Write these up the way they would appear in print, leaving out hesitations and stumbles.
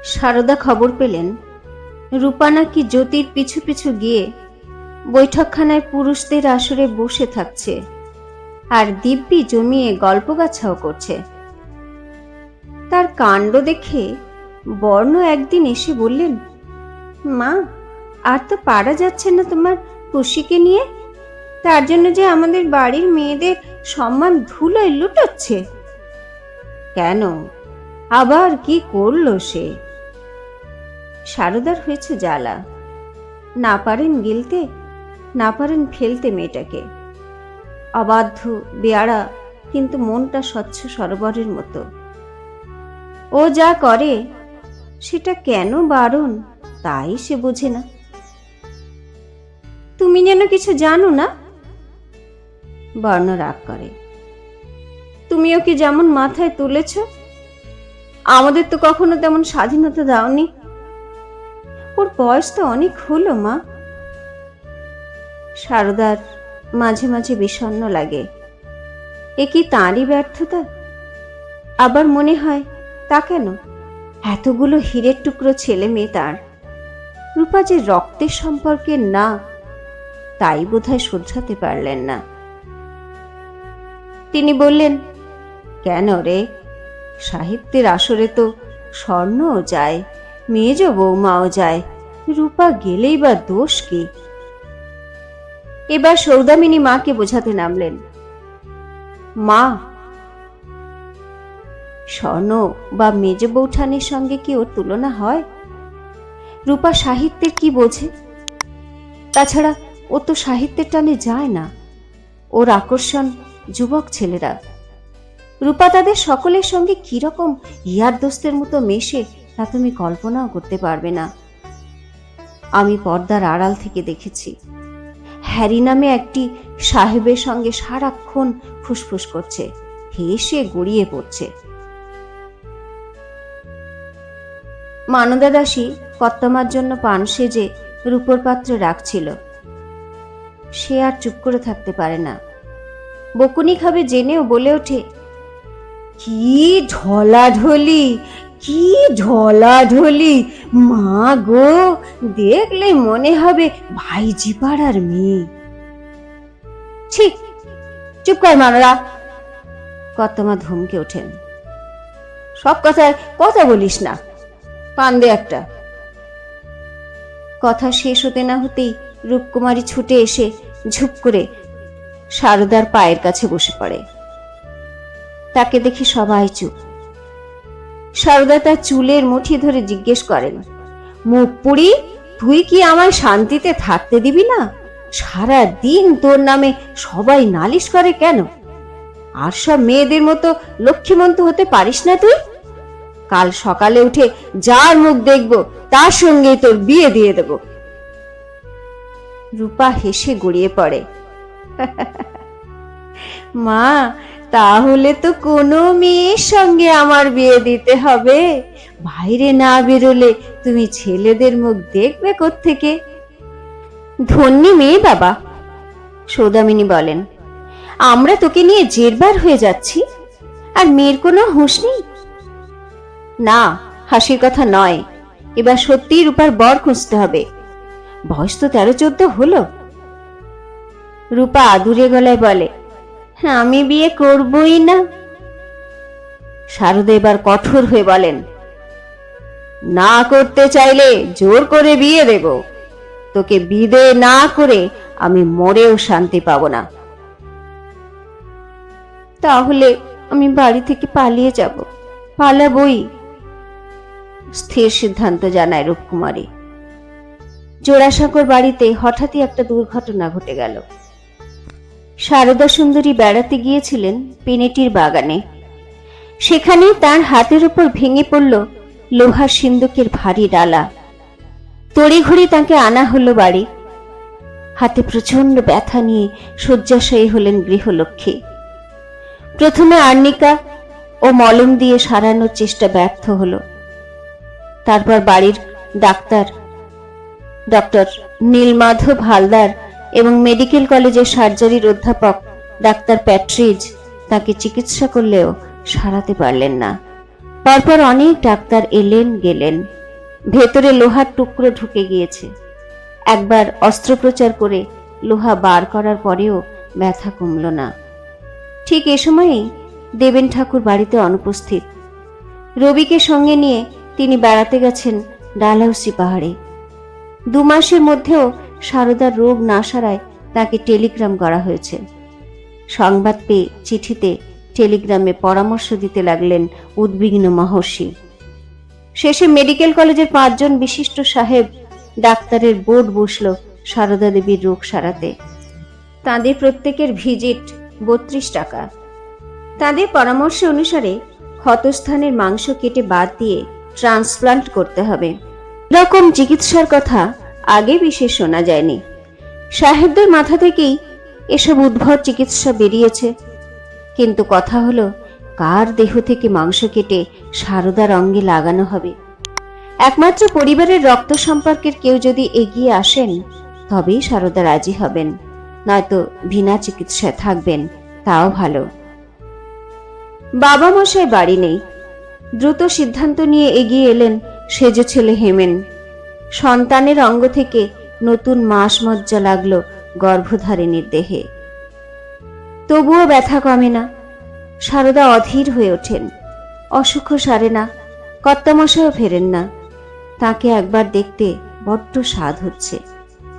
সারদা খবর পেলেন রূপা নাকি জ্যোতির পিছু পিছু গিয়ে বৈঠকখানায় পুরুষদের আসরে বসে থাকছে আর দিব্যি জমিয়ে গল্পগাছাও করছে। তার কাণ্ড দেখে বর্ণ একদিন এসে বললেন, মা, আর তো পারা যাচ্ছে না তোমার খুশিকে নিয়ে। তার জন্য যে আমাদের বাড়ির মেয়েদের সম্মান ধুলোয় লুটোচ্ছে। কেন, আবার কি করলো সে? সারদার হয়েছে জ্বালা। না পারেন গিলতে, না পারেন ফেলতে মেয়েটাকে। অবাধ্য, বেয়াড়া, কিন্তু মনটা স্বচ্ছ সরোবরের মতো। ও যা করে সেটা কেন বারণ তাই সে বোঝে না। তুমি যেন কিছু জানো না? বর্ণ রাগ করে। তুমিও কি যেমন মাথায় তুলেছ, আমাদের তো কখনো তেমন স্বাধীনতা দাওনি। ওর বয়স তো অনেক হলো মা। সারদার মাঝে মাঝে বিষণ্ণ লাগে। এ কি তাঁরই ব্যর্থতা? আবার মনে হয়, তা কেন, এতগুলো হীরের টুকরো ছেলে মেয়ে তার, রূপা যে রক্তের সম্পর্কের না, তাই বোধহয় শোধরাতে পারলেন না। তিনি বললেন, কেন রে, সাহিত্যের আসরে তো স্বর্ণও যায়, মেজ বৌমাও যায়, রূপা গেলেই বা দোষ কি? এবার সৌদামিনী মাকে বোঝাতে নামলেন। মা, স্বর্ণ বা মেজ বৌঠানের সঙ্গে কি ওর তুলনা হয়? রূপা সাহিত্যের কি বোঝে? তাছাড়া ও তো সাহিত্যের টানে যায় না। ওর আকর্ষণ যুবক ছেলেরা। রূপা তাদের সকলের সঙ্গে কিরকম ইয়ার দোস্তের মতো মেশে তা তুমি কল্পনাও করতে পারবে না। আমি পর্দার আড়াল থেকে দেখেছি। হ্যারি নামে একটি সাহেবের সঙ্গে সারাক্ষণ ফুসফুস করছে, হেসে গড়িয়ে পড়ছে। মানদা দাসী কর্তমার জন্য পান সেজে রূপোর পাত্রে রাখছিল। সে আর চুপ করে থাকতে পারে না। বকুনি খাবে জেনেও বলে ওঠে, কি ঢলাঢলি, কি ঢলাঢলি, মা গো, দেখলে মনে হবে ভাইজি পাড়ার মেয়ে। ঠিক, চুপ কর মানরা। কর্তমা ধমকে ওঠেন। সব কথায় কথা বলিস না, পান দে একটা। কথা শেষ হতে না হতেই রূপকুমারী ছুটে এসে ঝুপ করে সারদার পায়ের কাছে বসে পড়ে। তাকে দেখে সবাই চুপ। সারদা তার চুলের মুঠি ধরে জিজ্ঞেস করেন, মুখ পুড়ি, তুই কি আমায় শান্তিতে থাকতে দিবি না? সারা দিন তোর নামে সবাই নালিশ করে কেন? আর সব মেয়েদের মতো লক্ষ্মীমন্ত হতে পারিস না তুই? কাল সকালে উঠে যার মুখ দেখব তার সঙ্গে তোর বিয়ে দিয়ে দেব। রূপা হেসে গড়িয়ে পড়ে। মা, তাহলে তো কোনো মেয়ের সঙ্গে আমার বিয়ে দিতে হবে। বাইরে না বেরোলে তুমি ছেলেদের মুখ দেখবে কোত্থেকে? ধন্যী মেয়ে বাবা, সৌদামিনী বলেন। আমরা তোকে নিয়ে জেরবার হয়ে যাচ্ছি, আর মেয়ের কোনো হুঁশ নেই। না, হাসির কথা নয়। এবার সত্যিই রূপার বর খুঁজতে হবে। বয়স তো 13-14 হলো। রূপা আদুরে গলায় বলে, আমি বিয়ে করবই না। শারদা এবার কঠোর হয়ে বলেন, না করতে চাইলে জোর করে বিয়ে দেব। তোকে বিদে না করে আমি মরেও শান্তি পাবো না। তাহলে আমি বাড়ি থেকে পালিয়ে যাব, পালাবই, স্থির সিদ্ধান্ত জানায় রূপকুমারী। জোড়াসাঁকোর বাড়িতে হঠাৎই একটা দুর্ঘটনা ঘটে গেল। সারদা সুন্দরী বেড়াতে গিয়েছিলেন পেনেটির বাগানে। সেখানে তার হাতের উপর ভেঙে পড়ল লোহার সিন্দুকের ভারী ডালা। তড়িঘড়ি তাকে আনা হলো বাড়ি। হাতে প্রচন্ড ব্যথা নিয়ে শয্যাশয়ী হলেন গৃহলক্ষ্মী। প্রথমে আর্নিকা ও মলম দিয়ে সারানোর চেষ্টা ব্যর্থ হলো। তারপর বাড়ির ডাক্তার ডক্টর নীলমাধব হালদার এবং মেডিকেল কলেজের সার্জারির অধ্যাপক ডাক্তার প্যাট্রিজ তাকে চিকিৎসা করলেও সারাতে পারলেন না। পরপর অনেক ডাক্তার এলেন গেলেন, ভেতরে লোহার টুকরো ঢুকে গিয়েছে। একবার অস্ত্রোপচার করে লোহা বার করার পরেও ব্যথা কমল না। ঠিক এ সময়েই দেবেন ঠাকুর বাড়িতে অনুপস্থিত। রবিকে সঙ্গে নিয়ে তিনি বেড়াতে গেছেন ডালহাউসি পাহাড়ে। 2 মাসের মধ্যেও সারদার রোগ না সারায় তাকে টেলিগ্রাম করা হয়েছে। সংবাদ পেয়ে চিঠিতে টেলিগ্রামে পরামর্শ দিতে লাগলেন উদ্বিগ্ন মহর্ষি। শেষে মেডিকেল কলেজের 5 জন বিশিষ্ট সাহেব ডাক্তারের বোর্ড বসল সারদা দেবীর রোগ সারাতে। তাদের প্রত্যেকের ভিজিট 32 টাকা। তাদের পরামর্শ অনুসারে ক্ষতস্থানের মাংস কেটে বাদ দিয়ে ট্রান্সপ্লান্ট করতে হবে। এরকম চিকিৎসার কথা আগে বিশেষ শোনা যায়নি। সাহেবদের মাথা থেকেই এসব উদ্ভট চিকিৎসা বেরিয়েছে। কিন্তু কথা হলো, কার দেহ থেকে মাংস কেটে সারদার অঙ্গে লাগানো হবে? একমাত্র পরিবারের রক্ত সম্পর্কের কেউ যদি এগিয়ে আসেন তবেই সারদা রাজি হবেন, নয়তো বিনা চিকিৎসায় থাকবেন, তাও ভালো। বাবা মশাই বাড়ি নেই। দ্রুত সিদ্ধান্ত নিয়ে এগিয়ে এলেন সেজ ছেলে হেমেন। সন্তানের অঙ্গ থেকে নতুন মাস মজ্জা লাগলো গর্ভধারিণীর দেহে। তবুও ব্যথা কমে না। সারদা অধীর হয়ে ওঠেন। অসুখও সারে না, কর্তামশাইও ফেরেন না। তাকে একবার দেখতে বড্ড স্বাদ হচ্ছে।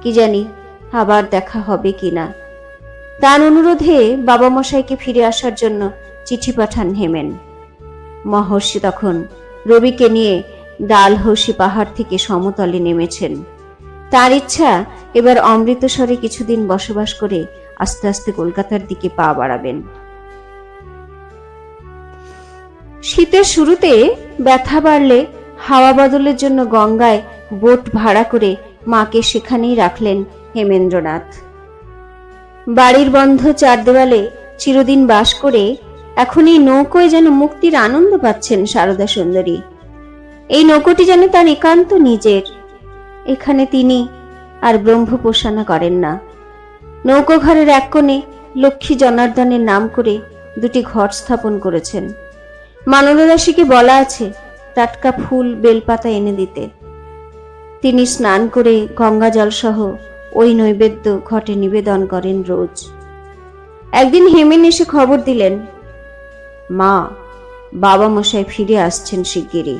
কি জানি আবার দেখা হবে কিনা। তার অনুরোধে বাবা মশাইকে ফিরে আসার জন্য চিঠি পাঠান হেমেন। মহর্ষি তখন রবিকে নিয়ে ডালহৌসি পাহাড় থেকে সমতলে নেমেছেন। তার ইচ্ছা এবার অমৃতসরে কিছুদিন বসবাস করে আস্তে আস্তে কলকাতার দিকে পা বাড়াবেন। শীতের শুরুতে ব্যথা বাড়লে হাওয়া বদলের জন্য গঙ্গায় বোট ভাড়া করে মাকে সেখানেই রাখলেন হেমেন্দ্রনাথ। বাড়ির বন্ধ 4 দেওয়ালে চিরদিন বাস করে এখন এই নৌকোয় যেন মুক্তির আনন্দ পাচ্ছেন সারদা সুন্দরী। এই নৌকোটি যেন তার একান্ত নিজের। এখানে তিনি আর ব্রহ্মোপাসনা করেন না। নৌকো ঘরের এক কোণে লক্ষ্মী জনার্দনের নাম করে 2টি ঘট স্থাপন করেছেন। মানবদাসীকে বলা আছে টাটকা ফুল বেলপাতা এনে দিতে। তিনি স্নান করে গঙ্গা জল সহ ওই নৈবেদ্য ঘটে নিবেদন করেন রোজ। একদিন হেমেন এসে খবর দিলেন, মা, বাবা মশাই ফিরে আসছেন শিগগিরই,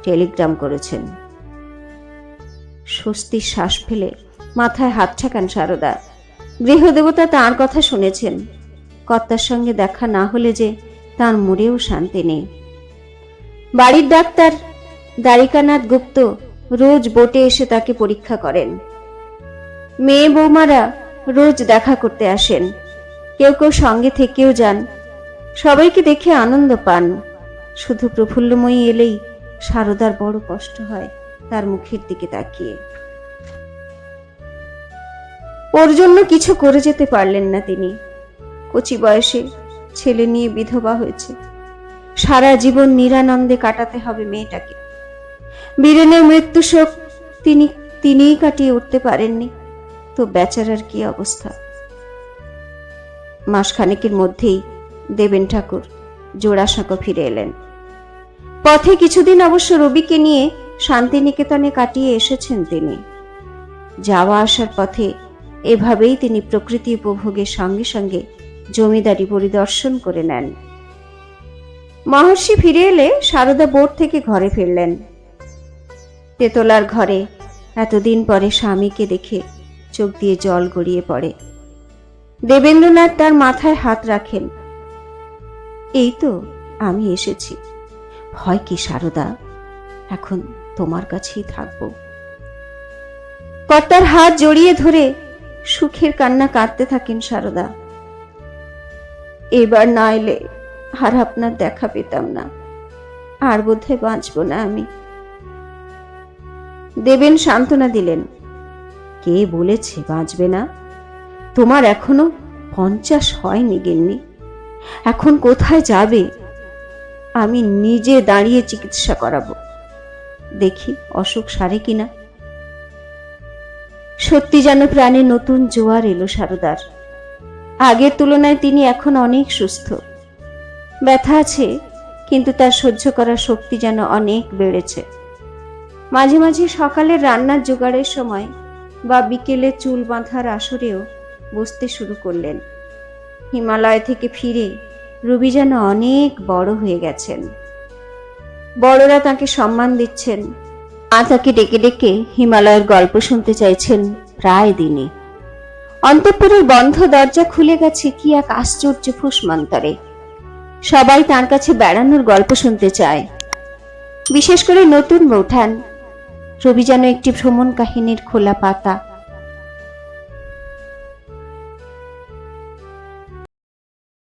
টেলিগ্রাম করেছেন। স্বস্তির শ্বাস ফেলে মাথায় হাত ঠেকান সারদা। গৃহদেবতা তাঁর কথা শুনেছেন। কর্তার সঙ্গে দেখা না হলে যে তার মরেও শান্তি নেই। বাড়ির ডাক্তার দ্বারিকানাথ গুপ্ত রোজ বোটে এসে তাকে পরীক্ষা করেন। মেয়ে বৌমারা রোজ দেখা করতে আসেন। কেউ কেউ সঙ্গে থেকেও যান। সবাইকে দেখে আনন্দ পান। শুধু প্রফুল্লময়ী এলেই সারদার বড় কষ্ট হয় তার মুখের দিকে তাকিয়ে। ওর জন্য কিছু করে যেতে পারলেন না তিনি। কচি বয়সে ছেলে নিয়ে বিধবা হয়েছে। সারা জীবন নিরানন্দে কাটাতে হবে মেয়েটাকে। বীরেনের মৃত্যু শোক তিনিই কাটিয়ে উঠতে পারেননি, তো বেচারার কি অবস্থা। মাসখানেকের মধ্যেই দেবেন ঠাকুর জোড়াসাঁকো ফিরে এলেন। পথে কিছুদিন অবশ্য রবিকে নিয়ে শান্তিনিকেতনে কাটিয়ে এসেছেন তিনি। যাওয়া আসার পথে এভাবেই তিনি প্রকৃতি উপভোগের সঙ্গে সঙ্গে জমিদারি পরিদর্শন করে নেন। মহর্ষি ফিরে এলে সারদা বোট থেকে ঘরে ফিরলেন। তেতলার ঘরে এতদিন পরে স্বামীকে দেখে চোখ দিয়ে জল গড়িয়ে পড়ে। দেবেন্দ্রনাথ তার মাথায় হাত রাখেন। এই তো আমি এসেছি, ভয় কি সারদা, এখন তোমার কাছেই থাকব। কর্তার হাত জড়িয়ে ধরে সুখের কান্না কাঁদতে থাকেন সারদা। এবার না এলে আর আপনার দেখা পেতাম না, আর বোধহয় বাঁচব না আমি। দেবেন সান্ত্বনা দিলেন, কে বলেছে বাঁচবে না? তোমার এখনো 50 হয়নি গিন্নি, এখন কোথায় যাবে? আমি নিজে দাঁড়িয়ে চিকিৎসা করাবো, দেখি অসুখ সারে কিনা। সত্যি যেন প্রাণে নতুন জোয়ার এলো সারদার। আগের তুলনায় তিনি এখন অনেক সুস্থ। ব্যথা আছে কিন্তু তার সহ্য করার শক্তি যেন অনেক বেড়েছে। মাঝে মাঝে সকালের রান্নার জোগাড়ের সময় বা বিকেলে চুল বাঁধার আসরেও বসতে শুরু করলেন। হিমালয় থেকে ফিরে রবি যেন অনেক বড় হয়ে গেছেন। বড়রা তাকে সম্মান দিচ্ছেন, মা তাকে ডেকে ডেকে হিমালয়ের গল্প শুনতে চাইছেন প্রায় দিনই। অন্তঃপুরের বন্ধ দরজা খুলে গেছে কি এক আশ্চর্য ফুসমন্তরে। সবাই তার কাছে বেড়ানোর গল্প শুনতে চায়, বিশেষ করে নতুন বৌঠান। রবি যেন একটি ভ্রমণ কাহিনীর খোলা পাতা।